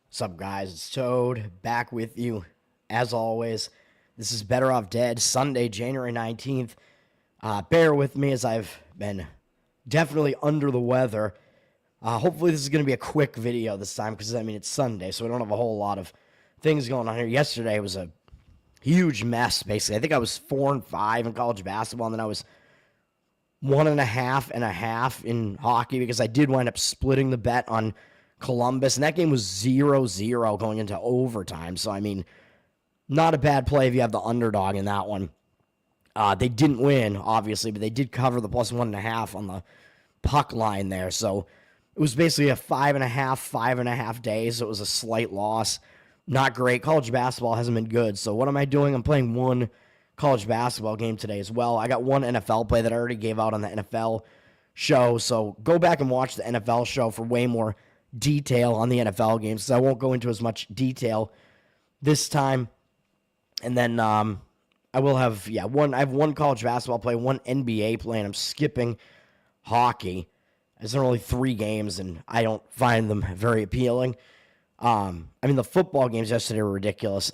What's up, guys? It's Toad back with you as always. This is Better Off Dead, Sunday, January 19th. Bear with me as I've been definitely under the weather. Hopefully, this is going to be a quick video this time because, it's Sunday, so we don't have a whole lot of things going on here. Yesterday was a huge mess, basically. I think I was 4-5 in college basketball, and then I was 1.5 in hockey because I did wind up splitting the bet on Columbus, and that game was 0-0 going into overtime. So, not a bad play if you have the underdog in that one. They didn't win, obviously, but they did cover the plus 1.5 on the puck line there. So, it was basically a 5.5 days. So it was a slight loss. Not great. College basketball hasn't been good. So, what am I doing? I'm playing one college basketball game today as well. I got one NFL play that I already gave out on the NFL show. So, go back and watch the NFL show for way more detail on the NFL games, so I won't go into as much detail this time. And then I will have I have one college basketball play, one NBA play, and I'm skipping hockey. As there are only 3 games, and I don't find them very appealing. The football games yesterday were ridiculous.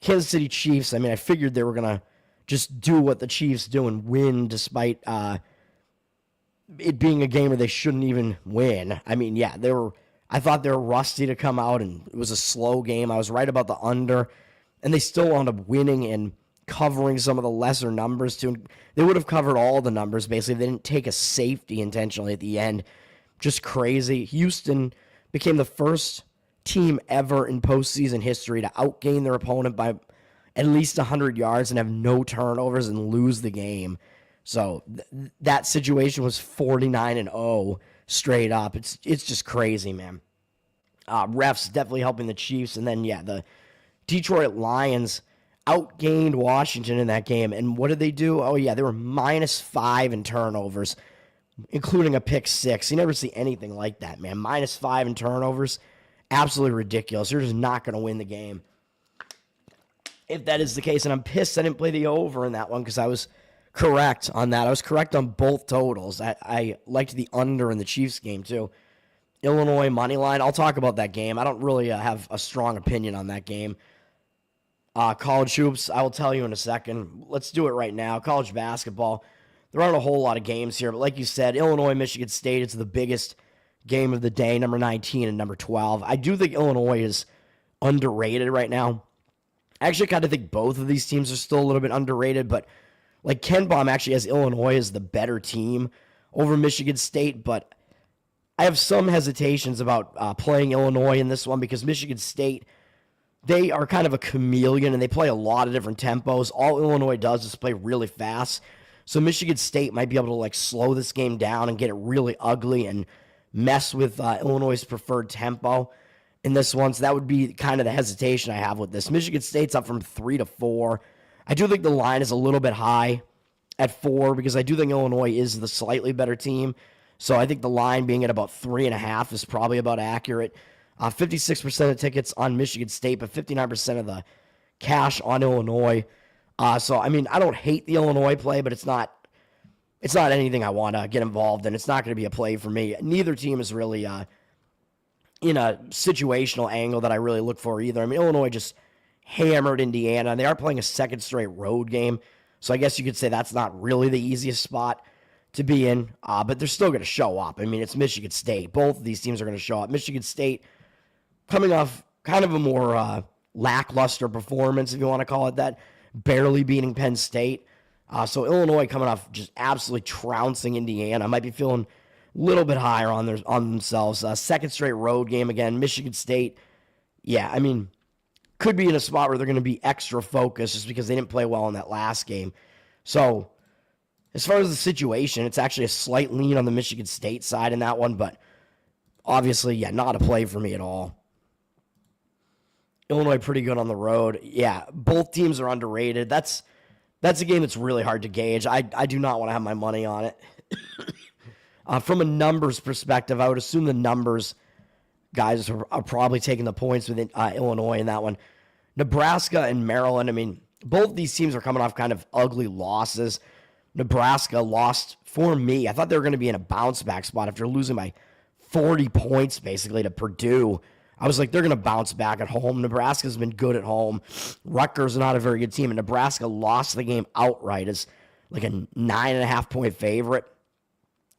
Kansas City Chiefs, I figured they were going to just do what the Chiefs do and win despite it being a game where they shouldn't even win. I thought they were rusty to come out, and it was a slow game. I was right about the under, and they still wound up winning and covering some of the lesser numbers too. They would have covered all the numbers basically if they didn't take a safety intentionally at the end. Just crazy. Houston became the first team ever in postseason history to outgain their opponent by at least 100 yards and have no turnovers and lose the game. So that situation was 49-0 straight up. It's just crazy, man. Refs definitely helping the Chiefs. And then, the Detroit Lions outgained Washington in that game. And what did they do? Oh, yeah, they were -5 in turnovers, including a pick 6. You never see anything like that, man. -5 in turnovers. Absolutely ridiculous. You're just not going to win the game if that is the case. And I'm pissed I didn't play the over in that one because I was correct on that. I was correct on both totals. I liked the under in the Chiefs game, too. Illinois money line. I'll talk about that game. I don't really have a strong opinion on that game. College hoops, I will tell you in a second. Let's do it right now. College basketball. There aren't a whole lot of games here, but like you said, Illinois, Michigan State, it's the biggest game of the day, number 19 and number 12. I do think Illinois is underrated right now. I actually kind of think both of these teams are still a little bit underrated, but like Ken Baum actually has Illinois as the better team over Michigan State, but I have some hesitations about playing Illinois in this one because Michigan State, they are kind of a chameleon and they play a lot of different tempos. All Illinois does is play really fast. So Michigan State might be able to slow this game down and get it really ugly and mess with Illinois' preferred tempo in this one. So that would be kind of the hesitation I have with this. Michigan State's up from 3 to 4. I do think the line is a little bit high at 4 because I do think Illinois is the slightly better team. So I think the line being at about 3.5 is probably about accurate. 56% of tickets on Michigan State, but 59% of the cash on Illinois. I don't hate the Illinois play, but it's not anything I want to get involved in. It's not going to be a play for me. Neither team is really in a situational angle that I really look for either. Illinois just hammered Indiana, and they are playing a second straight road game. So I guess you could say that's not really the easiest spot to be in, but they're still going to show up. It's Michigan State. Both of these teams are going to show up. Michigan State coming off kind of a more lackluster performance, if you want to call it that, barely beating Penn State. So Illinois coming off just absolutely trouncing Indiana. Might be feeling a little bit higher on themselves. Second straight road game again. Michigan State, could be in a spot where they're going to be extra focused just because they didn't play well in that last game. So as far as the situation, it's actually a slight lean on the Michigan State side in that one, but obviously, not a play for me at all. Illinois pretty good on the road. Yeah, both teams are underrated. That's a game that's really hard to gauge. I do not want to have my money on it. From a numbers perspective, I would assume the numbers guys are probably taking the points with Illinois in that one. Nebraska and Maryland, both these teams are coming off kind of ugly losses. Nebraska lost for me. I thought they were going to be in a bounce back spot after losing by 40 points basically to Purdue I was like, they're going to bounce back at home. Nebraska's been good at home. Rutgers not a very good team, and Nebraska lost the game outright as like a 9.5-point favorite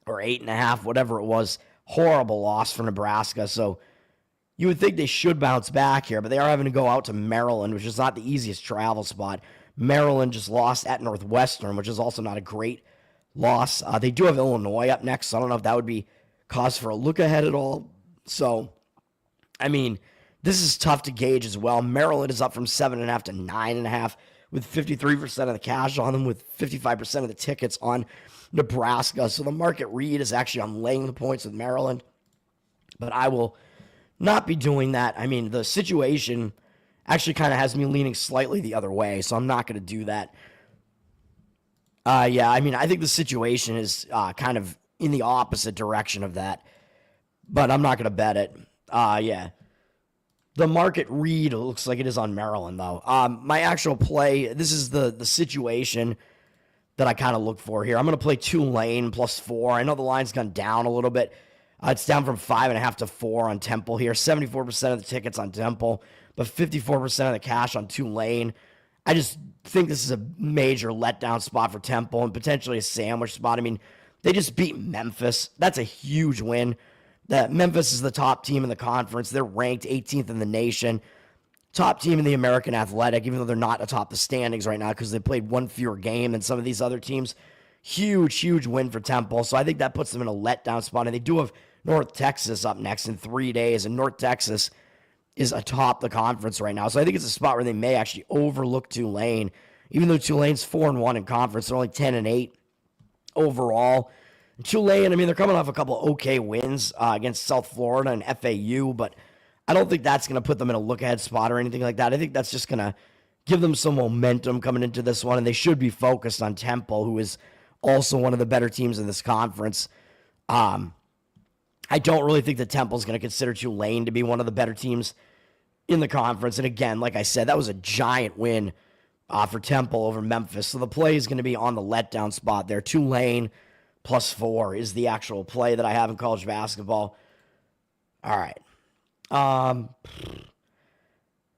or 8.5, whatever it was. Horrible loss for Nebraska. So you would think they should bounce back here, but they are having to go out to Maryland, which is not the easiest travel spot. Maryland just lost at Northwestern, which is also not a great loss. They do have Illinois up next, so I don't know if that would be cause for a look ahead at all. So, I mean, this is tough to gauge as well. Maryland is up from 7.5 to 9.5 with 53% of the cash on them, with 55% of the tickets on Nebraska. So the market read is actually on laying the points with Maryland, but I will not be doing that. I mean, the situation actually kind of has me leaning slightly the other way, so I'm not going to do that. Yeah, I mean, I think the situation is kind of in the opposite direction of that, but I'm not going to bet it. Yeah. The market read looks like it is on Maryland, though. My actual play, this is the situation that I kind of look for here. I'm going to play Tulane +4. I know the line's gone down a little bit. It's down from 5.5 to 4 on Temple here. 74% of the tickets on Temple, but 54% of the cash on Tulane. I just think this is a major letdown spot for Temple and potentially a sandwich spot. I mean, they just beat Memphis. That's a huge win. Memphis is the top team in the conference. They're ranked 18th in the nation. Top team in the American Athletic, even though they're not atop the standings right now because they played one fewer game than some of these other teams. Huge win for Temple. So I think that puts them in a letdown spot. And they do have North Texas up next in 3 days. And North Texas is atop the conference right now. So I think it's a spot where they may actually overlook Tulane. Even though Tulane's 4-1 in conference, they're only 10-8 overall. And Tulane, I mean, they're coming off a couple of okay wins against South Florida and FAU, but I don't think that's going to put them in a look-ahead spot or anything like that. I think that's just going to give them some momentum coming into this one, and they should be focused on Temple, who is also one of the better teams in this conference. I don't really think that Temple's going to consider Tulane to be one of the better teams in the conference. And again, like I said, that was a giant win for Temple over Memphis. So the play is going to be on the letdown spot there. Tulane +4 is the actual play that I have in college basketball. All right.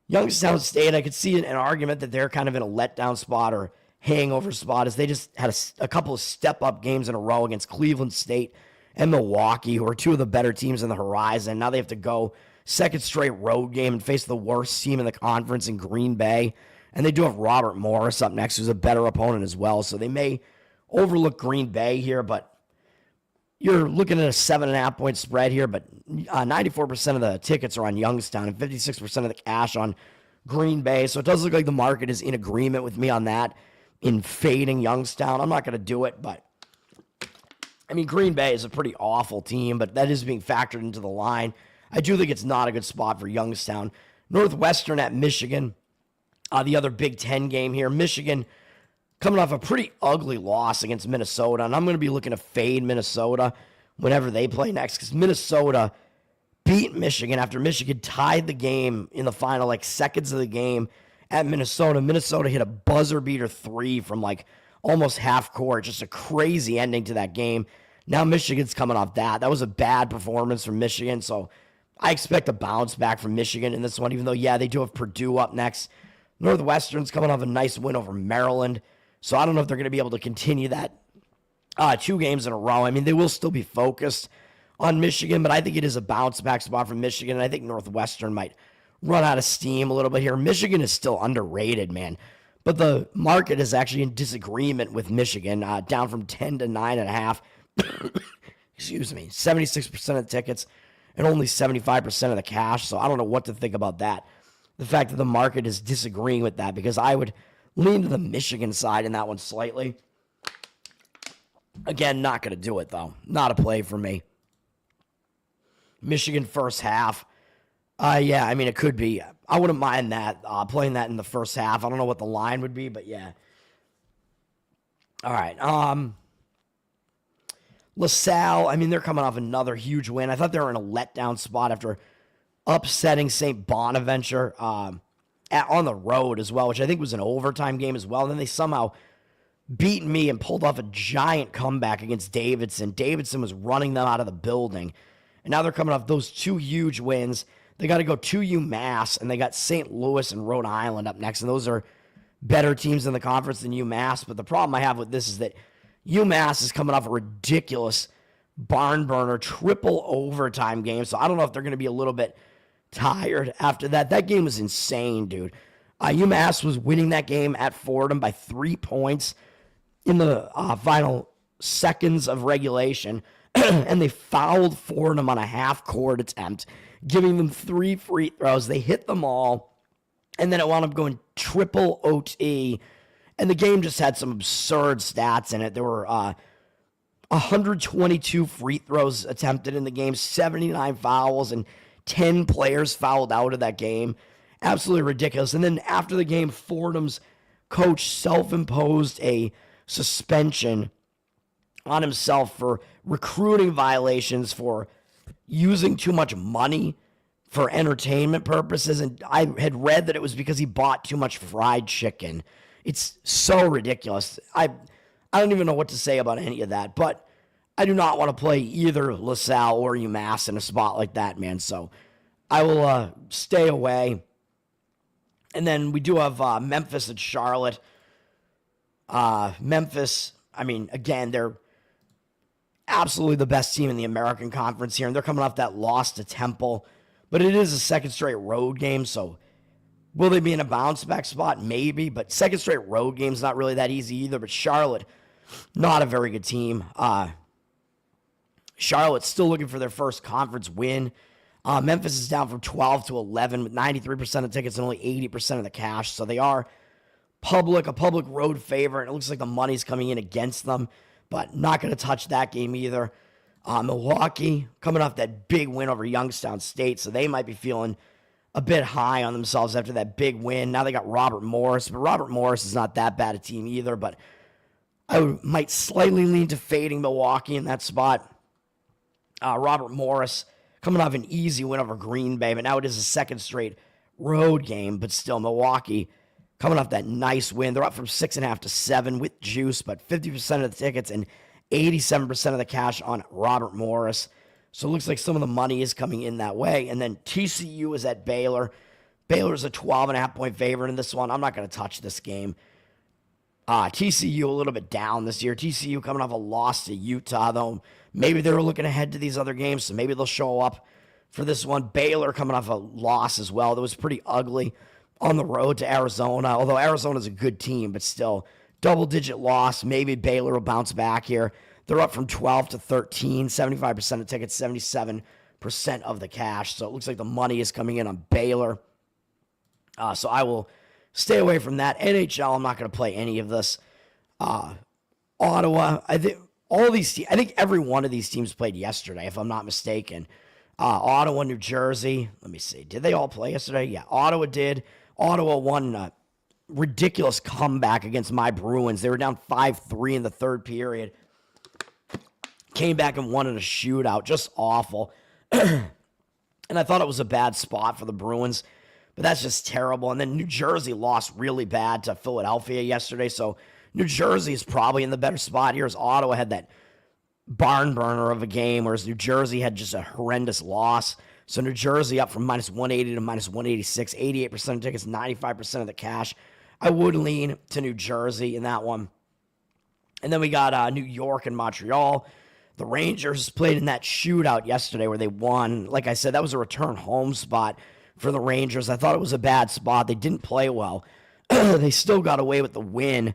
Youngstown State, I could see an argument that they're kind of in a letdown spot or hangover spot as they just had a couple of step-up games in a row against Cleveland State and Milwaukee, who are two of the better teams in the horizon. Now they have to go second straight road game and face the worst team in the conference in Green Bay. And they do have Robert Morris up next, who's a better opponent as well. So they may overlook Green Bay here, but you're looking at a 7.5-point spread here, but 94% of the tickets are on Youngstown and 56% of the cash on Green Bay. So it does look like the market is in agreement with me on that in fading Youngstown. I'm not going to do it, but I mean, Green Bay is a pretty awful team, but that is being factored into the line. I do think it's not a good spot for Youngstown. Northwestern at Michigan, the other Big Ten game here. Michigan coming off a pretty ugly loss against Minnesota, and I'm going to be looking to fade Minnesota whenever they play next because Minnesota beat Michigan after Michigan tied the game in the final seconds of the game at Minnesota. Minnesota hit a buzzer beater 3 from almost half court. Just a crazy ending to that game. Now Michigan's coming off that. That was a bad performance from Michigan, so I expect a bounce back from Michigan in this one, even though, yeah, they do have Purdue up next. Northwestern's coming off a nice win over Maryland, so I don't know if they're going to be able to continue that 2 games in a row. I mean, they will still be focused on Michigan, but I think it is a bounce back spot for Michigan, and I think Northwestern might run out of steam a little bit here. Michigan is still underrated, man. But the market is actually in disagreement with Michigan, down from 10 to 9.5. Excuse me, 76% of the tickets and only 75% of the cash. So I don't know what to think about that. The fact that the market is disagreeing with that, because I would lean to the Michigan side in that one slightly. Again, not going to do it, though. Not a play for me. Michigan first half. Yeah, I mean, it could be. I wouldn't mind that, playing that in the first half. I don't know what the line would be, but yeah. All right. LaSalle, I mean, they're coming off another huge win. I thought they were in a letdown spot after upsetting St. Bonaventure on the road as well, which I think was an overtime game as well. And then they somehow beat me and pulled off a giant comeback against Davidson. Davidson was running them out of the building. And now they're coming off those 2 huge wins. They got to go to UMass, and they got St. Louis and Rhode Island up next, and those are better teams in the conference than UMass. But the problem I have with this is that UMass is coming off a ridiculous barn burner triple overtime game, so I don't know if they're going to be a little bit tired after that. That game was insane, dude. UMass was winning that game at Fordham by 3 points in the final seconds of regulation, and they fouled Fordham on a half-court attempt, giving them 3 free throws. They hit them all, and then it wound up going triple OT, and the game just had some absurd stats in it. There were 122 free throws attempted in the game, 79 fouls, and 10 players fouled out of that game. Absolutely ridiculous. And then after the game, Fordham's coach self-imposed a suspension on himself for recruiting violations, for using too much money for entertainment purposes. And I had read that it was because he bought too much fried chicken. It's so ridiculous. I don't even know what to say about any of that, but I do not want to play either LaSalle or UMass in a spot like that, man. So I will stay away. And then we do have Memphis and Charlotte. Memphis, I mean, again, they're absolutely the best team in the American Conference here, and they're coming off that loss to Temple. But it is a second straight road game, so will they be in a bounce-back spot? Maybe, but second straight road game's not really that easy either. But Charlotte, not a very good team. Charlotte's still looking for their first conference win. Memphis is down from 12 to 11 with 93% of tickets and only 80% of the cash. So they are a public road favorite. It looks like the money's coming in against them, but not going to touch that game either. Milwaukee coming off that big win over Youngstown State, so they might be feeling a bit high on themselves after that big win. Now they got Robert Morris, but Robert Morris is not that bad a team either, but I might slightly lean to fading Milwaukee in that spot. Robert Morris coming off an easy win over Green Bay, but now it is a second straight road game, but still Milwaukee coming off that nice win. They're up from 6.5 to 7 with juice, but 50% of the tickets and 87% of the cash on Robert Morris. So it looks like some of the money is coming in that way. And then TCU is at Baylor. Baylor's a 12.5-point favorite in this one. I'm not going to touch this game. TCU a little bit down this year. TCU coming off a loss to Utah, though. Maybe they were looking ahead to these other games, so maybe they'll show up for this one. Baylor coming off a loss as well. That was pretty ugly on the road to Arizona, although Arizona's a good team, but still double-digit loss. Maybe Baylor will bounce back here. They're up from 12 to 13, 75% of tickets, 77% of the cash. So it looks like the money is coming in on Baylor. So I will stay away from that. NHL, I'm not going to play any of this. Ottawa, I think every one of these teams played yesterday, if I'm not mistaken. Ottawa, New Jersey. Let me see. Did they all play yesterday? Yeah, Ottawa did. Ottawa won a ridiculous comeback against my Bruins. They were down 5-3 in the third period. Came back and won in a shootout. Just awful. And I thought it was a bad spot for the Bruins, but that's just terrible. And then New Jersey lost really bad to Philadelphia yesterday, so New Jersey is probably in the better spot here as Ottawa had that barn burner of a game, whereas New Jersey had just a horrendous loss. So New Jersey up from minus 180 to minus 186, 88% of tickets, 95% of the cash. I would lean to New Jersey in that one. And then we got New York and Montreal. The Rangers played in that shootout yesterday where they won. Like I said, that was a return home spot for the Rangers. I thought it was a bad spot. They didn't play well. They still got away with the win.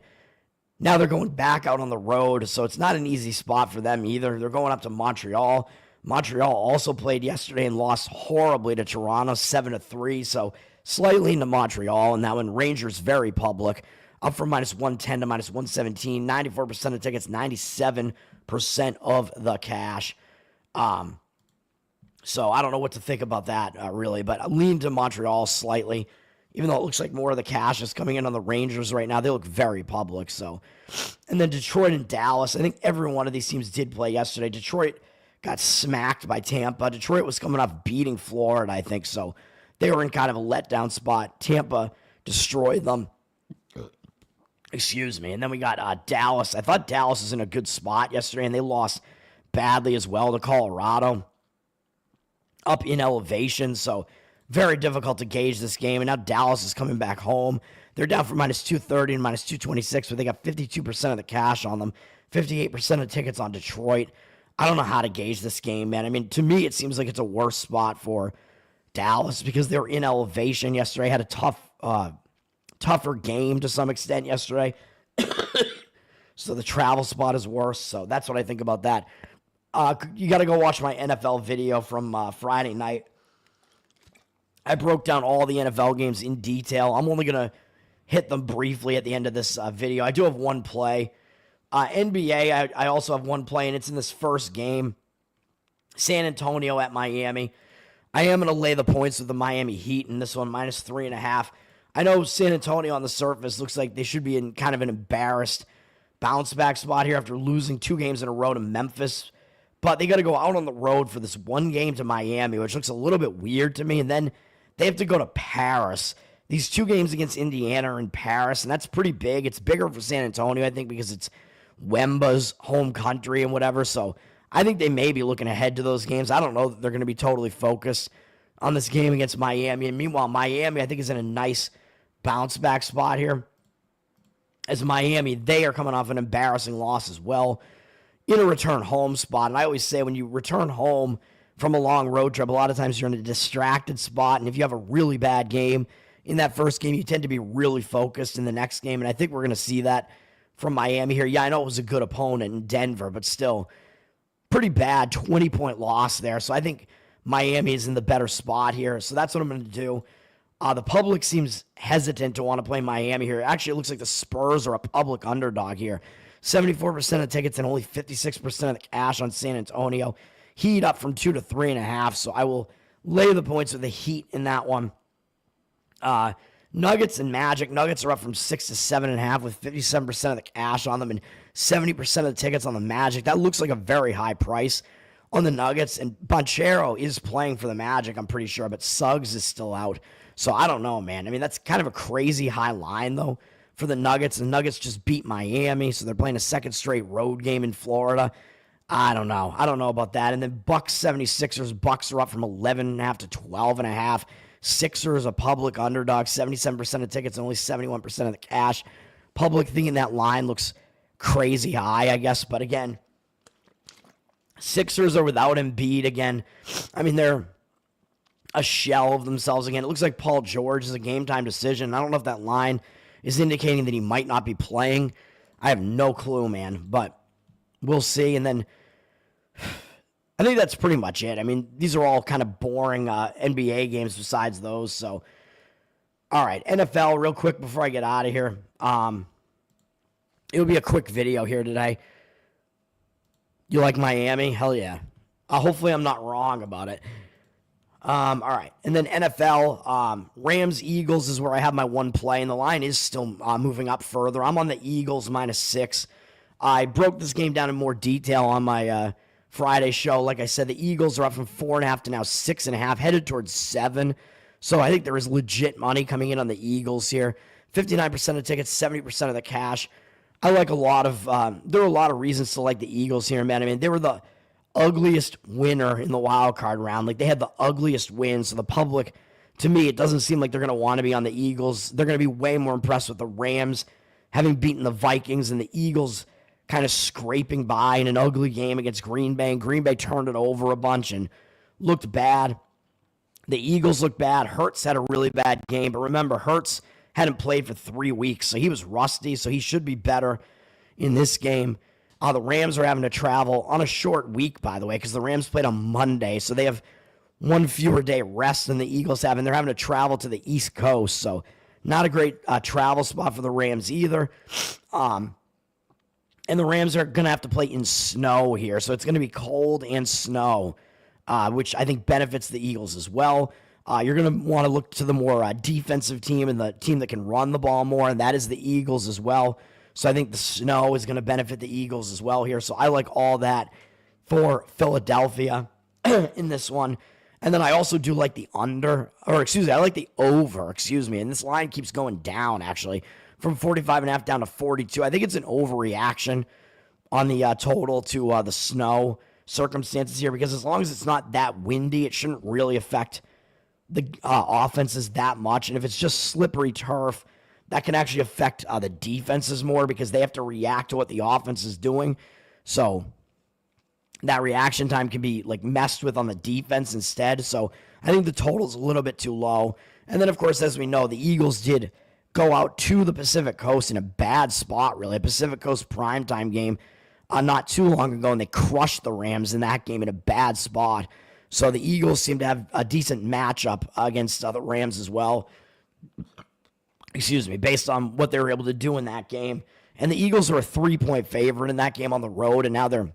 Now they're going back out on the road, so it's not an easy spot for them either. They're going up to Montreal. Montreal also played yesterday and lost horribly to Toronto, 7-3, so slightly into Montreal. And that one, Rangers very public, up from minus 110 to minus 117, 94% of tickets, 97% of the cash. So I don't know what to think about that, really, but I lean to Montreal slightly, even though it looks like more of the cash is coming in on the Rangers right now. They look very public. So, and then Detroit and Dallas. I think every one of these teams did play yesterday. Detroit got smacked by Tampa. Detroit was coming off beating Florida, I think. So they were in kind of a letdown spot. Tampa destroyed them. Excuse me. And then we got Dallas. I thought Dallas was in a good spot yesterday, and they lost badly as well to Colorado. Up in elevation, so very difficult to gauge this game. And now Dallas is coming back home. They're down from minus 230 and minus 226, but they got 52% of the cash on them, 58% of tickets on Detroit. I don't know how to gauge this game, man. I mean, to me, it seems like it's a worse spot for Dallas because they were in elevation yesterday, had a tougher game to some extent yesterday. So the travel spot is worse. So that's what I think about that. You got to go watch my NFL video from Friday night. I broke down all the NFL games in detail. I'm only going to hit them briefly at the end of this video. I do have one play. NBA, I also have one play, and it's in this first game. San Antonio at Miami. I am going to lay the points with the Miami Heat in this one, minus 3.5. I know San Antonio on the surface looks like they should be in kind of an embarrassed bounce-back spot here after losing 2 games in a row to Memphis. But they got to go out on the road for this one game to Miami, which looks a little bit weird to me. And then they have to go to Paris. These 2 games against Indiana are in Paris, and that's pretty big. It's bigger for San Antonio, I think, because it's Wemba's home country and whatever. So I think they may be looking ahead to those games. I don't know that they're going to be totally focused on this game against Miami. And meanwhile, Miami, I think, is in a nice bounce-back spot here. As Miami, they are coming off an embarrassing loss as well in a return home spot. And I always say when you return home from a long road trip, a lot of times you're in a distracted spot. And if you have a really bad game in that first game, you tend to be really focused in the next game. And I think we're going to see that from Miami here. Yeah, I know it was a good opponent in Denver, but still pretty bad 20-point loss there. So I think Miami is in the better spot here. So that's what I'm going to do. The public seems hesitant to want to play Miami here. Actually, it looks like the Spurs are a public underdog here. 74% of tickets and only 56% of the cash on San Antonio. Heat up from 2 to 3.5. So I will lay the points with the Heat in that one. Nuggets and Magic. Nuggets are up from 6 to 7.5 with 57% of the cash on them and 70% of the tickets on the Magic. That looks like a very high price on the Nuggets. And Banchero is playing for the Magic, I'm pretty sure, but Suggs is still out. So I don't know, man. I mean, that's kind of a crazy high line, though, for the Nuggets. The Nuggets just beat Miami, so they're playing a second straight road game in Florida. I don't know. I don't know about that. And then Bucks 76ers. Bucks are up from 11.5 to 12.5. Sixers, a public underdog, 77% of tickets and only 71% of the cash. Public thinking that line looks crazy high, I guess. But again, Sixers are without Embiid again. I mean, they're a shell of themselves again. It looks like Paul George is a game-time decision. I don't know if that line is indicating that he might not be playing. I have no clue, man, but we'll see. And then I think that's pretty much it. I mean, these are all kind of boring NBA games besides those. So, all right, NFL real quick before I get out of here. It'll be a quick video here today. You like Miami? Hell yeah. Hopefully I'm not wrong about it. All right, and then NFL, Rams-Eagles is where I have my one play, and the line is still moving up further. I'm on the Eagles minus 6. I broke this game down in more detail on my Friday show. Like I said, the Eagles are up from 4.5 to now 6.5, headed towards 7. So I think there is legit money coming in on the Eagles here. 59% of tickets, 70% of the cash. I like a lot of, there are a lot of reasons to like the Eagles here, man. I mean, they were the ugliest winner in the wild card round. Like, they had the ugliest win. So the public, to me, it doesn't seem like they're going to want to be on the Eagles. They're going to be way more impressed with the Rams having beaten the Vikings and the Eagles kind of scraping by in an ugly game against Green Bay. And Green Bay turned it over a bunch and looked bad. The Eagles looked bad. Hurts had a really bad game. But remember, Hurts hadn't played for 3 weeks, so he was rusty, so he should be better in this game. The Rams are having to travel on a short week, by the way, because the Rams played on Monday, so they have one fewer day rest than the Eagles have, and they're having to travel to the East Coast, so not a great travel spot for the Rams either. And the Rams are going to have to play in snow here, so it's going to be cold and snow, which I think benefits the Eagles as well. You're going to want to look to the more defensive team and the team that can run the ball more, and that is the Eagles as well. So I think the snow is going to benefit the Eagles as well here. So I like all that for Philadelphia in this one. And then I also do like the under, or excuse me, I like the over, excuse me. And this line keeps going down, actually, from 45.5 down to 42. I think it's an overreaction on the total to the snow circumstances here, because as long as it's not that windy, it shouldn't really affect the offenses that much. And if it's just slippery turf, that can actually affect the defenses more because they have to react to what the offense is doing. So that reaction time can be like messed with on the defense instead. So I think the total is a little bit too low. And then, of course, as we know, the Eagles did go out to the Pacific Coast in a bad spot, really. A Pacific Coast primetime game not too long ago, and they crushed the Rams in that game in a bad spot. So the Eagles seem to have a decent matchup against the Rams as well. Based on what they were able to do in that game. And the Eagles are a 3-point favorite in that game on the road, and now they're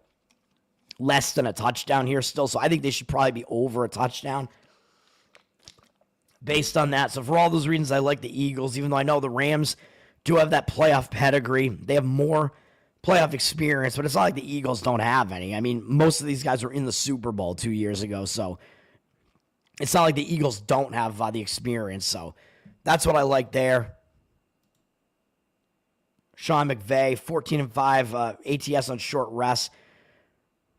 less than a touchdown here still. So I think they should probably be over a touchdown based on that. So for all those reasons, I like the Eagles, even though I know the Rams do have that playoff pedigree. They have more playoff experience, but it's not like the Eagles don't have any. I mean, most of these guys were in the Super Bowl 2 years ago, so it's not like the Eagles don't have the experience. So that's what I like there. Sean McVay, 14-5, ATS on short rest.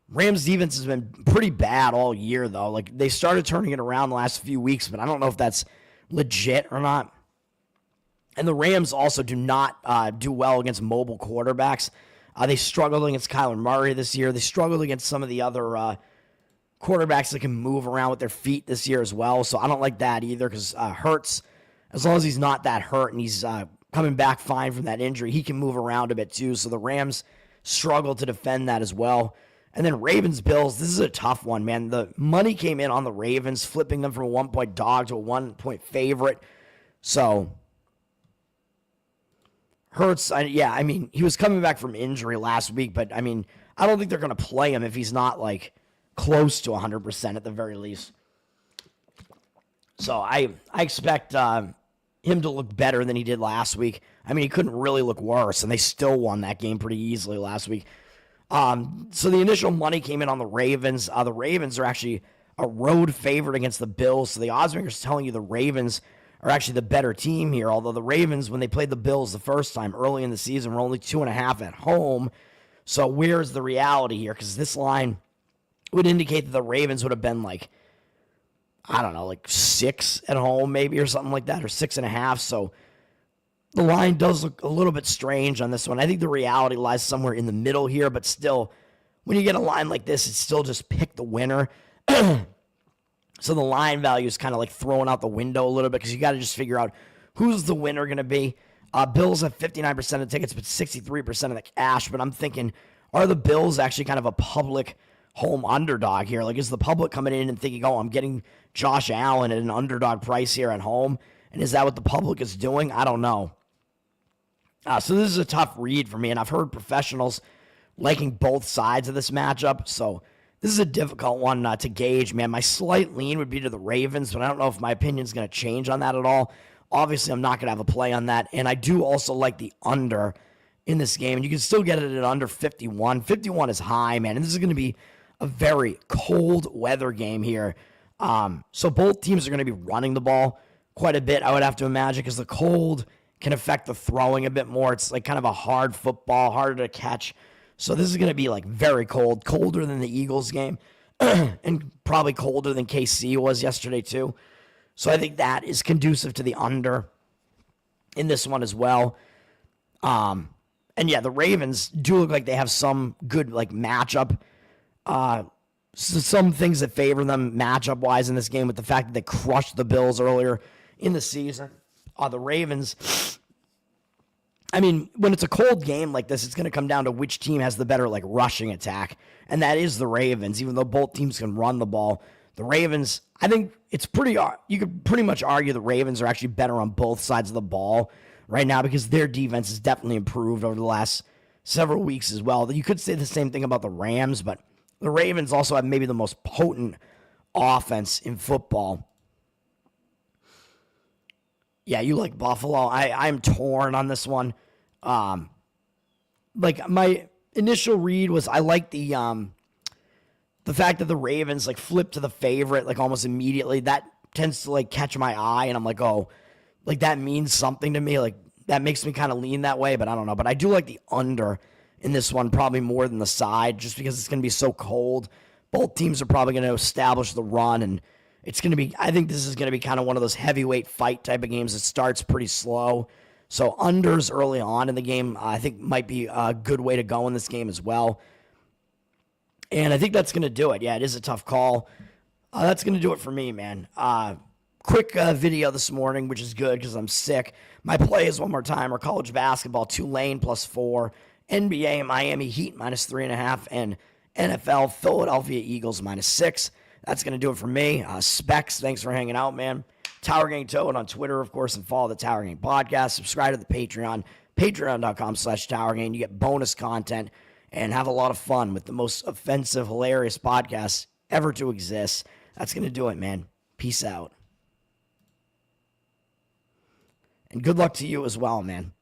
Rams defense has been pretty bad all year, though. Like, they started turning it around the last few weeks, but I don't know if that's legit or not. And the Rams also do not do well against mobile quarterbacks. They struggled against Kyler Murray this year. They struggled against some of the other quarterbacks that can move around with their feet this year as well. So I don't like that either because Hurts, as long as he's not that hurt and he's coming back fine from that injury, he can move around a bit too. So the Rams struggle to defend that as well. And then Ravens-Bills, this is a tough one, man. The money came in on the Ravens, flipping them from a 1-point dog to a 1-point favorite. So Hurts, I mean, he was coming back from injury last week, but, I mean, I don't think they're going to play him if he's not, like, close to 100% at the very least. So I expect him to look better than he did last week. I mean, he couldn't really look worse, and they still won that game pretty easily last week. So the initial money came in on the Ravens. The Ravens are actually a road favorite against the Bills. So the odds makers telling you the Ravens are actually the better team here. Although the Ravens, when they played the Bills the first time early in the season, were only 2.5 at home. So where's the reality here? Because this line would indicate that the Ravens would have been like, I don't know, like 6 at home maybe or something like that, or 6.5. So the line does look a little bit strange on this one. I think the reality lies somewhere in the middle here, but still, when you get a line like this, it's still just pick the winner. So the line value is kind of like thrown out the window a little bit because you got to just figure out who's the winner going to be. Bills have 59% of tickets, but 63% of the cash. But I'm thinking, are the Bills actually kind of a public home underdog here? Like, is the public coming in and thinking, oh, I'm getting Josh Allen at an underdog price here at home? And is that what the public is doing? I don't know. So this is a tough read for me, and I've heard professionals liking both sides of this matchup, so this is a difficult one to gauge, man. My slight lean would be to the Ravens, but I don't know if my opinion is going to change on that at all. Obviously, I'm not going to have a play on that, and I do also like the under in this game, and you can still get it at under 51. 51 is high, man, and this is going to be a very cold weather game here. So both teams are going to be running the ball quite a bit, I would have to imagine, because the cold can affect the throwing a bit more. It's like kind of a hard football, harder to catch. So this is going to be like very cold, colder than the Eagles game, and probably colder than KC was yesterday too. So I think that is conducive to the under in this one as well. And yeah, the Ravens do look like they have some good like matchup. Some things that favor them matchup wise in this game with the fact that they crushed the Bills earlier in the season. The Ravens, I mean, when it's a cold game like this, it's going to come down to which team has the better like rushing attack, and that is the Ravens. Even though both teams can run the ball, the Ravens, I think it's pretty. You could pretty much argue the Ravens are actually better on both sides of the ball right now because their defense has definitely improved over the last several weeks as well. You could say the same thing about the Rams, but the Ravens also have maybe the most potent offense in football. Yeah, you like Buffalo. I'm torn on this one. Like my initial read was I like the fact that the Ravens like flip to the favorite like almost immediately. That tends to like catch my eye, and I'm like, oh, like that means something to me. Like that makes me kind of lean that way, but I don't know. But I do like the under in this one probably more than the side, just because it's going to be so cold. Both teams are probably going to establish the run, and I think this is going to be kind of one of those heavyweight fight type of games that starts pretty slow. So unders early on in the game, I think might be a good way to go in this game as well. And I think that's going to do it. Yeah, it is a tough call. That's going to do it for me, man. Quick video this morning, which is good because I'm sick. My plays, one more time, are college basketball, Tulane +4, NBA, Miami Heat -3.5, and NFL, Philadelphia Eagles -6. That's going to do it for me. Specs, thanks for hanging out, man. Tower Gang Toad on Twitter, of course, and follow the Tower Gang podcast. Subscribe to the Patreon, patreon.com/Tower Gang. You get bonus content and have a lot of fun with the most offensive, hilarious podcast ever to exist. That's going to do it, man. Peace out. And good luck to you as well, man.